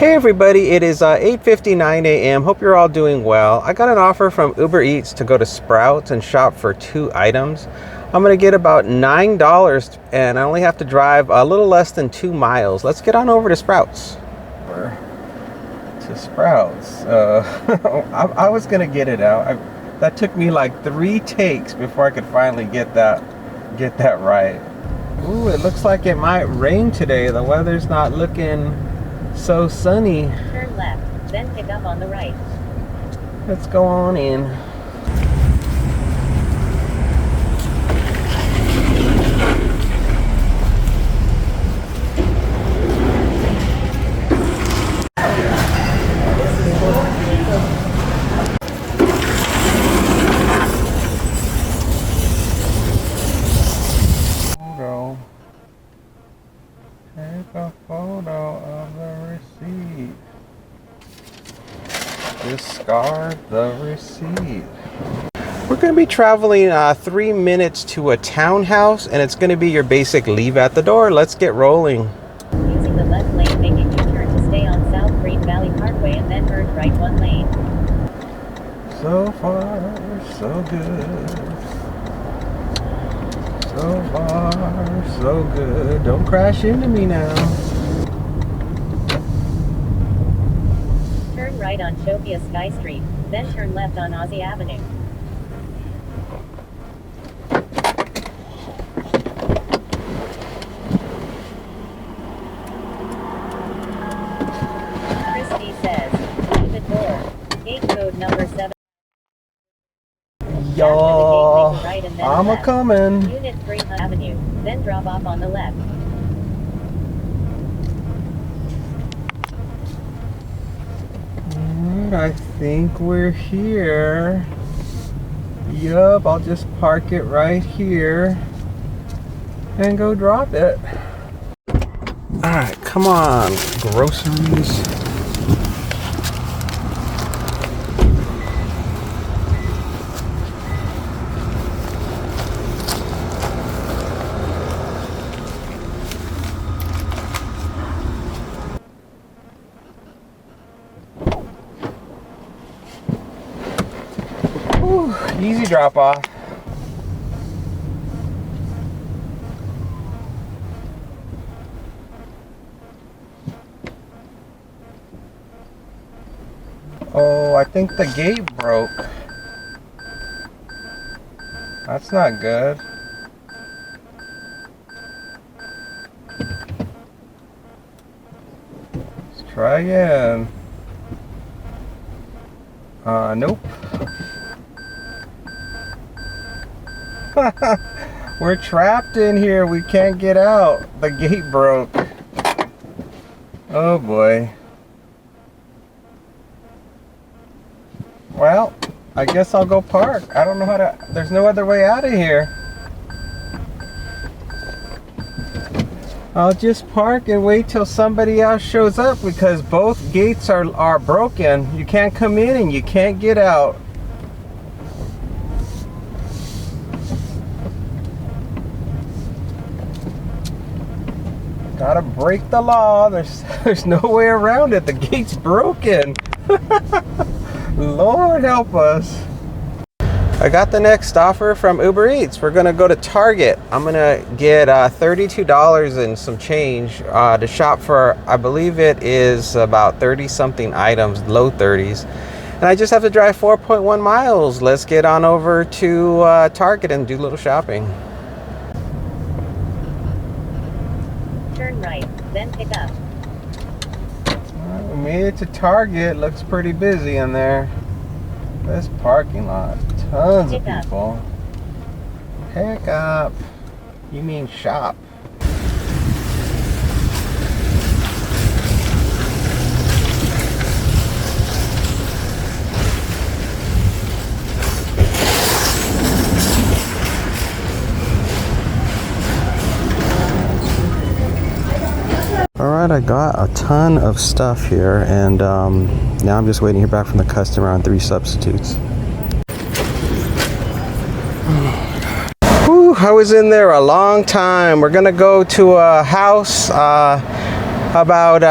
Hey everybody, it is 8:59 a.m. Hope you're all doing well. I got an offer from Uber Eats to go to Sprouts and shop for 2 items. I'm gonna get about $9 and I only have to drive a little less than 2 miles. Let's get on over to Sprouts. To Sprouts. I was gonna get it out. That took me like 3 takes before I could finally get that right. Ooh, it looks like it might rain today. The weather's not looking so sunny. Turn left, then pick up on the right. Let's go on in. Take a photo of the receipt. Discard the receipt. We're going to be traveling 3 minutes to a townhouse, and it's going to be your basic leave at the door. Let's get rolling. Using the left lane, make a U-turn to stay on South Green Valley Parkway and then turn right 1 lane. So far, so good. So far, so good. Don't crash into me now. Turn right on Sophia Sky Street, then turn left on Aussie Avenue. Christy says, leave it door. Gate code number 7. Y'all, right I'm a coming. Unit 3 Avenue, then drop off on the left. I think we're here. Yup, I'll just park it right here and go drop it. Alright, come on, groceries. Whew, easy drop off. Oh, I think the gate broke. That's not good. Let's try again. Nope. We're trapped in here. We can't get out. The gate broke. Oh boy. Well, I guess I'll go park. I don't know how to. There's no other way out of here. I'll just park and wait till somebody else shows up because both gates are broken. You can't come in and you can't get out. Gotta break the law. There's no way around it. The gate's broken. Lord help us. I got the next offer from Uber Eats. We're gonna go to Target. I'm gonna get $32 and some change to shop for, I believe it is about 30 something items, low 30s. And I just have to drive 4.1 miles. Let's get on over to Target and do a little shopping. Turn right, then pick up. We made it to Target. Looks pretty busy in there. This parking lot, tons of people. Pick up. You mean shop. Alright, I got a ton of stuff here, and now I'm just waiting to hear back from the customer on 3 substitutes. Whew, I was in there a long time. We're gonna go to a house about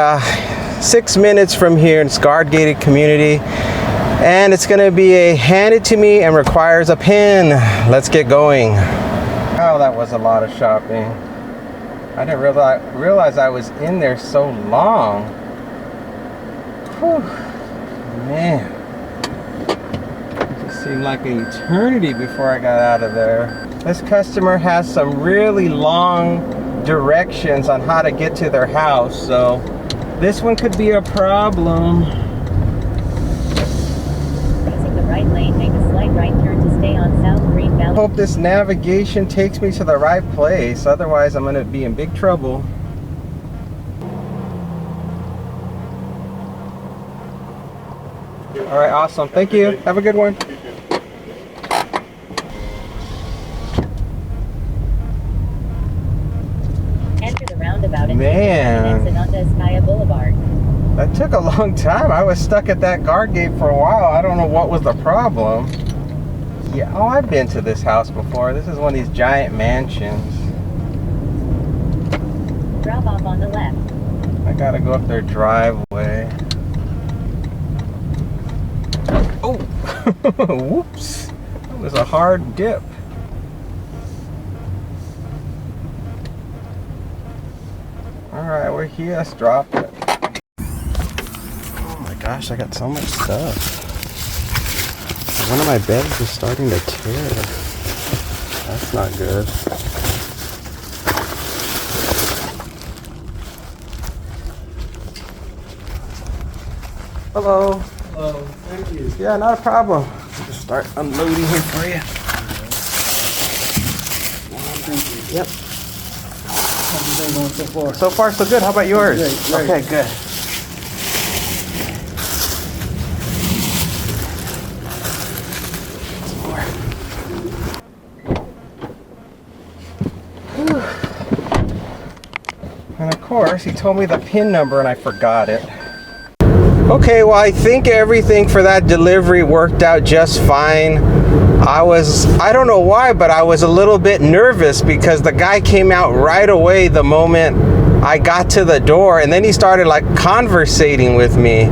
6 minutes from here. It's guard gated community. And it's gonna be a hand it to me and requires a pin. Let's get going. Oh, that was a lot of shopping. I didn't realize I was in there so long. Whew. Man. It just seemed like an eternity before I got out of there. This customer has some really long directions on how to get to their house, so this one could be a problem. Using the right lane, make a slight right turn to stay on South Green Valley. Hope this navigation takes me to the right place, otherwise I'm going to be in big trouble. All right, awesome. Thank you. Have a good one. Enter the roundabout and Man. exit onto Escaya Boulevard. That took a long time. I was stuck at that guard gate for a while. I don't know what was the problem. Yeah, oh, I've been to this house before. This is one of these giant mansions. Drop off on the left. I gotta go up their driveway. Oh, whoops. That was a hard dip. All right, we're here. Let's drop it. Oh my gosh, I got so much stuff. One of my beds is starting to tear. That's not good. Hello. Hello, thank you. Yeah, not a problem. Just start unloading here for you. Thank you. Yep. How's your day going so far? So far, so good. How about yours? Great, great. Okay, good. And of course, he told me the PIN number and I forgot it. Okay, well, I think everything for that delivery worked out just fine. I don't know why, but I was a little bit nervous because the guy came out right away the moment I got to the door, and then he started like conversating with me.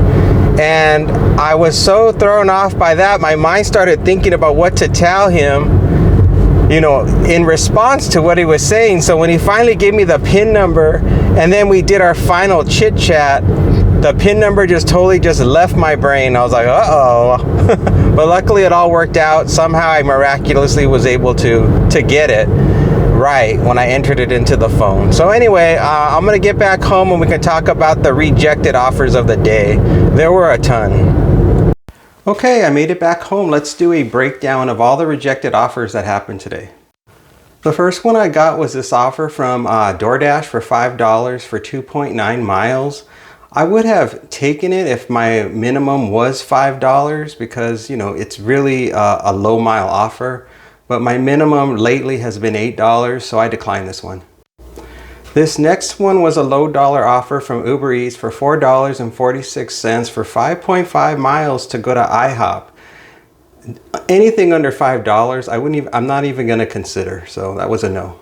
And I was so thrown off by that, my mind started thinking about what to tell him, you know, in response to what he was saying. So when he finally gave me the PIN number and then we did our final chit chat, the PIN number just totally just left my brain. I was like, uh-oh. But luckily it all worked out. Somehow I miraculously was able to get it right when I entered it into the phone. So anyway, I'm gonna get back home and we can talk about the rejected offers of the day. There were a ton. Okay, I made it back home. Let's do a breakdown of all the rejected offers that happened today. The first one I got was this offer from DoorDash for $5 for 2.9 miles. I would have taken it if my minimum was $5 because, you know, it's really a low mile offer. But my minimum lately has been $8, so I declined this one. This next one was a low dollar offer from Uber Eats for $4.46 for 5.5 miles to go to IHOP. Anything under $5, I'm not even going to consider, so that was a no.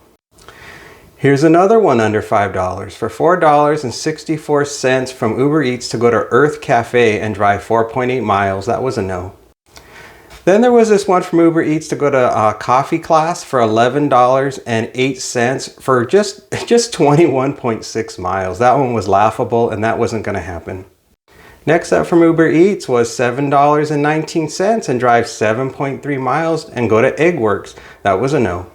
Here's another one under $5 for $4.64 from Uber Eats to go to Earth Cafe and drive 4.8 miles. That was a no. Then there was this one from Uber Eats to go to coffee class for $11.08 for just 21.6 miles. That one was laughable and that wasn't going to happen. Next up from Uber Eats was $7.19 and drive 7.3 miles and go to Eggworks. That was a no.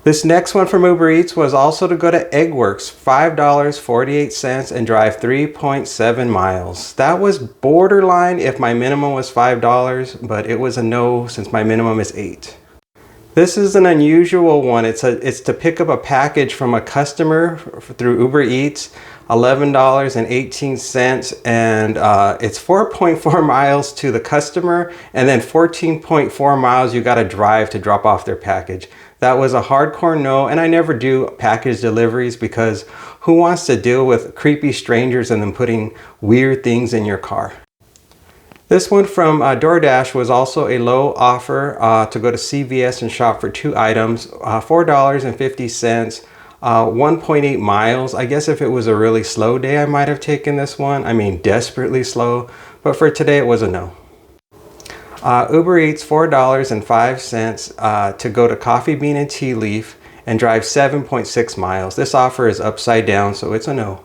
This next one from Uber Eats was also to go to Eggworks, $5.48 and drive 3.7 miles. That was borderline if my minimum was $5, but it was a no since my minimum is $8. This is an unusual one. It's to pick up a package from a customer through Uber Eats, $11.18, and it's 4.4 miles to the customer, and then 14.4 miles you got to drive to drop off their package. That was a hardcore no, and I never do package deliveries because who wants to deal with creepy strangers and then putting weird things in your car? This one from DoorDash was also a low offer to go to CVS and shop for 2 items, $4.50. 1.8 miles. I guess if it was a really slow day, I might have taken this one. I mean, desperately slow. But for today, it was a no. Uber Eats, $4.05 to go to Coffee Bean and Tea Leaf and drive 7.6 miles. This offer is upside down, so it's a no.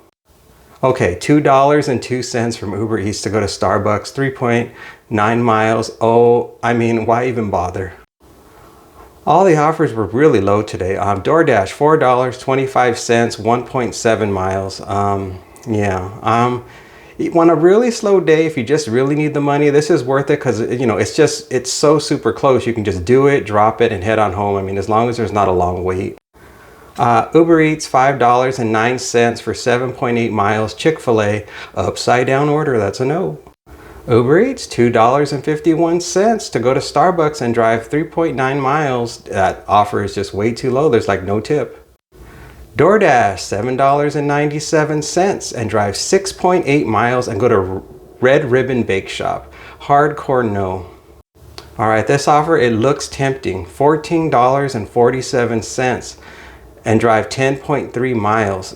Okay, $2.02 from Uber Eats to go to Starbucks, 3.9 miles. Oh, I mean, why even bother? All the offers were really low today. DoorDash, $4.25, 1.7 miles. On a really slow day, if you just really need the money, this is worth it because, you know, it's so super close. You can just do it, drop it, and head on home. I mean, as long as there's not a long wait. Uber Eats, $5.09 for 7.8 miles. Chick-fil-A, upside down order. That's a no. Uber Eats, $2.51 to go to Starbucks and drive 3.9 miles. That offer is just way too low. There's like no tip. DoorDash, $7.97 and drive 6.8 miles and go to Red Ribbon Bake Shop. Hardcore no. All right, this offer, it looks tempting. $14.47 and drive 10.3 miles.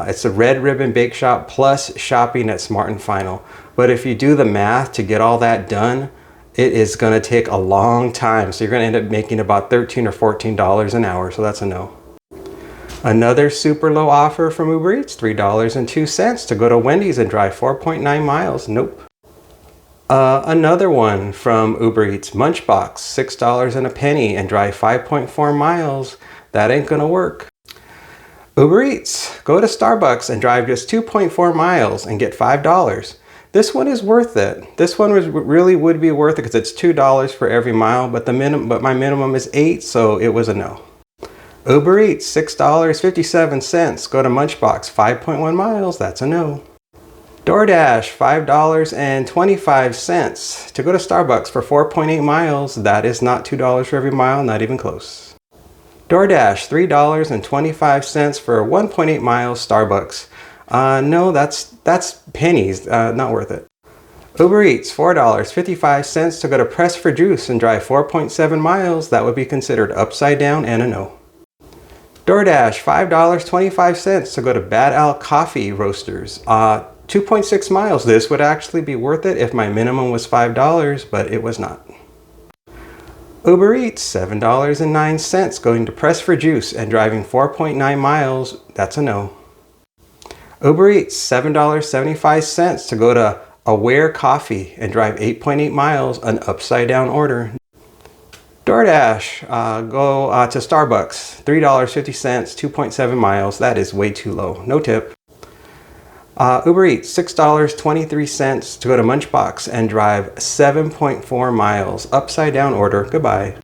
It's a Red Ribbon Bake Shop plus shopping at Smart & Final. But if you do the math to get all that done, it is gonna take a long time. So you're gonna end up making about $13 or $14 an hour, so that's a no. Another super low offer from Uber Eats, $3.02 to go to Wendy's and drive 4.9 miles. Nope. Another one from Uber Eats, Munchbox, $6 and a penny and drive 5.4 miles. That ain't gonna work. Uber Eats, go to Starbucks and drive just 2.4 miles and get $5. This one is worth it. This one really would be worth it because it's $2 for every mile, but my minimum is $8, so it was a no. Uber Eats, $6.57. Go to Munchbox, 5.1 miles. That's a no. DoorDash, $5.25 to go to Starbucks for 4.8 miles. That is not $2 for every mile, not even close. DoorDash, $3.25 for 1.8 miles. Starbucks. No, that's pennies. Not worth it. Uber Eats, $4.55 to go to Press for Juice and drive 4.7 miles. That would be considered upside down and a no. DoorDash, $5.25 to go to Bad Owl Coffee Roasters. 2.6 miles. This would actually be worth it if my minimum was $5, but it was not. Uber Eats, $7.09 going to Press for Juice and driving 4.9 miles. That's a no. Uber Eats, $7.75 to go to Aware Coffee and drive 8.8 miles, an upside down order. DoorDash, go to Starbucks, $3.50, 2.7 miles. That is way too low. No tip. Uber Eats, $6.23 to go to Munchbox and drive 7.4 miles. Upside down order. Goodbye.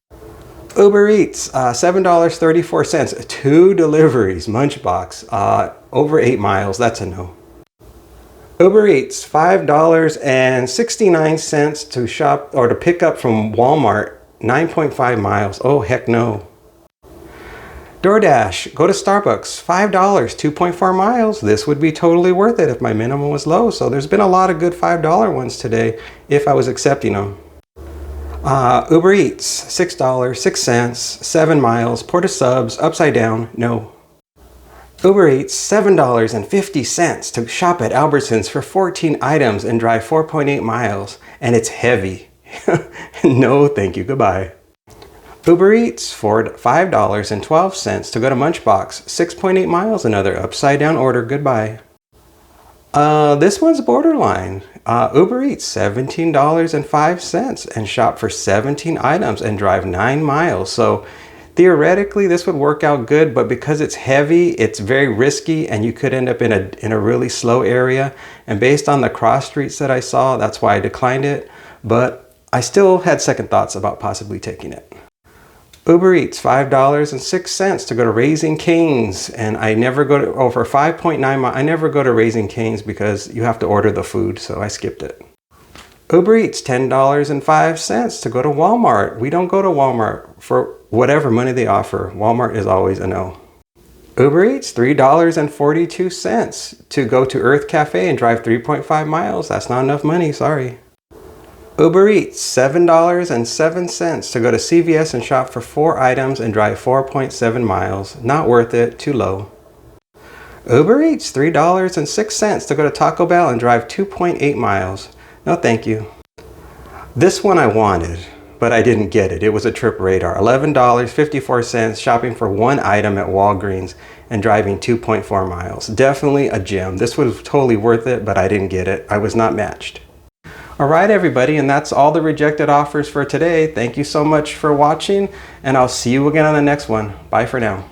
Uber Eats, $7.34. 2 deliveries. Munchbox, over 8 miles. That's a no. Uber Eats, $5.69 to shop or to pick up from Walmart. 9.5 miles. Oh, heck no. DoorDash, go to Starbucks, $5, 2.4 miles. This would be totally worth it if my minimum was low. So there's been a lot of good $5 ones today if I was accepting them. Uber Eats, $6.06, 7 miles. Porta Subs, upside down, no. Uber Eats, $7.50 to shop at Albertsons for 14 items and drive 4.8 miles. And it's heavy. No, thank you. Goodbye. Uber Eats, $5.12 to go to Munchbox, 6.8 miles. Another upside down order. Goodbye. This one's borderline. Uber Eats, $17.05 and shop for 17 items and drive 9 miles. So theoretically, this would work out good, but because it's heavy, it's very risky and you could end up in a really slow area. And based on the cross streets that I saw, that's why I declined it. But I still had second thoughts about possibly taking it. Uber Eats, $5.06 to go to Raising Cane's, and I never go to over 5.9 miles. I never go to Raising Cane's because you have to order the food, so I skipped it. Uber Eats, $10.05 to go to Walmart. We don't go to Walmart for whatever money they offer. Walmart is always a no. Uber Eats, $3.42 to go to Earth Cafe and drive 3.5 miles. That's not enough money, sorry. Uber Eats, $7.07 to go to CVS and shop for 4 items and drive 4.7 miles. Not worth it, too low. Uber Eats, $3.06 to go to Taco Bell and drive 2.8 miles. No thank you. This one I wanted, but I didn't get it. It was a Trip Radar. $11.54 shopping for one item at Walgreens and driving 2.4 miles. Definitely a gem. This was totally worth it, but I didn't get it. I was not matched. All right, everybody, and that's all the rejected offers for today. Thank you so much for watching, and I'll see you again on the next one. Bye for now.